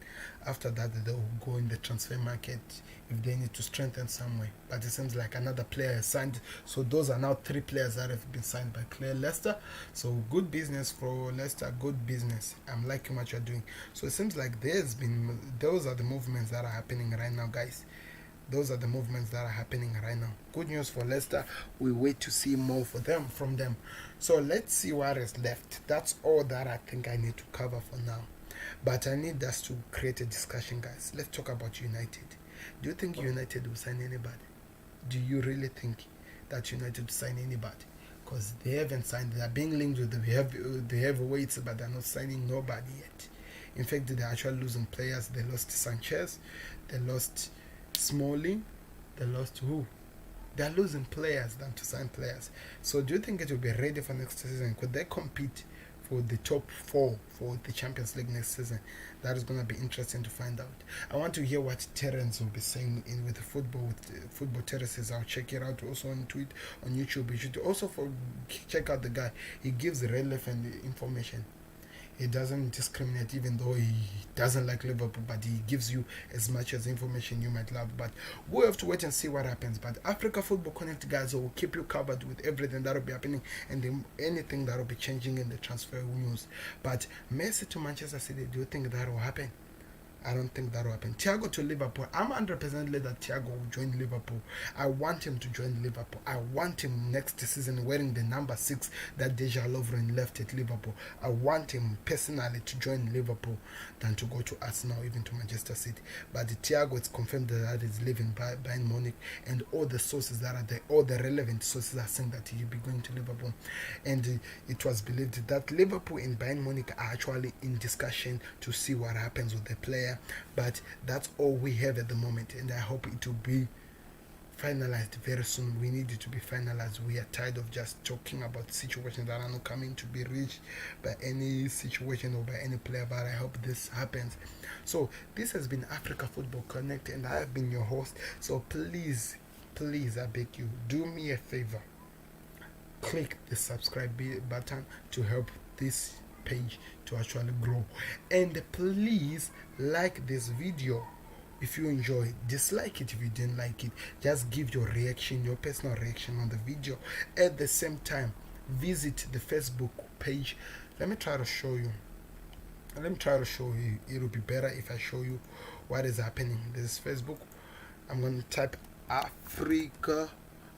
After that, they'll go in the transfer market if they need to strengthen somewhere. But it seems like another player has signed. So those are now 3 players that have been signed by Leicester. So good business for Leicester, good business. I'm liking what you're doing. So it seems like those are the movements that are happening right now, guys. Those are the movements that are happening right now. Good news for Leicester. We wait to see more from them. So let's see what is left. That's all that I think I need to cover for now. But I need us to create a discussion, guys. Let's talk about United. Do you think United will sign anybody? Do you really think that United will sign anybody? Because they haven't signed. They are being linked with the heavyweights, but they're not signing nobody yet. In fact, they're actually losing players. They lost Sanchez. They lost Smalling. They lost who? They're losing players than to sign players. So do you think it will be ready for next season? Could they compete for the top 4 for the Champions League next season? That is going to be interesting to find out. I want to hear what Terence will be saying with football terraces. I'll check it out also on YouTube. You should also check out the guy. He gives relevant information. He doesn't discriminate, even though he doesn't like Liverpool, but he gives you as much as information you might love. But we'll have to wait and see what happens. But Africa Football Connect, guys, will keep you covered with everything that will be happening and anything that will be changing in the transfer news. But Messi to Manchester City, do you think that will happen? I don't think that will happen. Thiago to Liverpool. I'm 100% that Thiago will join Liverpool. I want him to join Liverpool. I want him next season wearing the number 6 that Deja Lovren left at Liverpool. I want him personally to join Liverpool than to go to Arsenal, even to Manchester City. But Thiago, it's confirmed that he's leaving Bayern Munich, and all the sources that are there, all the relevant sources are saying that he'll be going to Liverpool. And it was believed that Liverpool and Bayern Munich are actually in discussion to see what happens with the player. But that's all we have at the moment, and I hope it will be finalized very soon. We need it to be finalized. We are tired of just talking about situations that are not coming to be reached by any situation or by any player, but I hope this happens. So this has been Africa Football Connect, and I have been your host. So please, I beg you, do me a favor, click the subscribe button to help this page to actually grow, and please like this video if you enjoy it. Dislike it if you didn't like it. Just give your reaction, your personal reaction on the video. At the same time, visit the Facebook page. Let me try to show you. It will be better if I show you what is happening. This is Facebook. I'm going to type Africa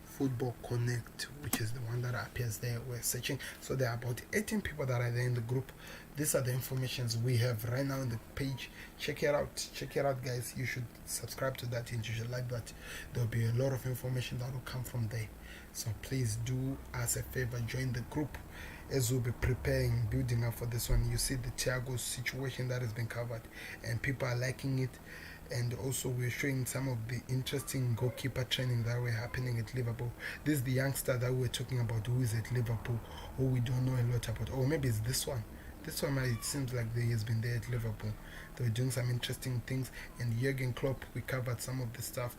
Football Connect, which is the one that appears there. We're searching. So there are about 18 people that are there in the group. These are the informations we have right now on the page. Check it out, guys. You should subscribe to that and you should like that. There'll be a lot of information that will come from there. So please do us a favor, join the group as we'll be preparing, building up for this one. You see the Thiago situation that has been covered and people are liking it. And also we're showing some of the interesting goalkeeper training that were happening at Liverpool. This is the youngster that we were talking about who is at Liverpool, who we don't know a lot about. Or maybe it's this one. This one, it seems like he has been there at Liverpool. They were doing some interesting things. And Jurgen Klopp, we covered some of the stuff.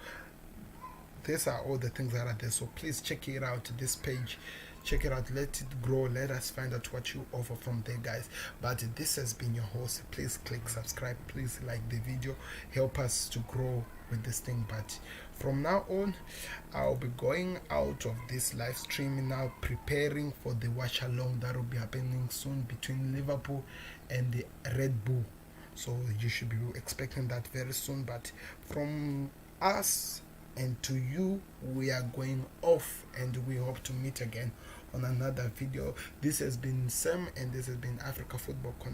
These are all the things that are there. So please check it out, this page. Check it out, let it grow, let us find out what you offer from there, guys. But this has been your host. Please click subscribe, please like the video, help us to grow with this thing. But from now on, I'll be going out of this live stream now, preparing for the watch along that will be happening soon between Liverpool and the Red Bull. So you should be expecting that very soon. But from us and to you, we are going off, and we hope to meet again on another video. This has been Sam, and this has been Africa Football Connect.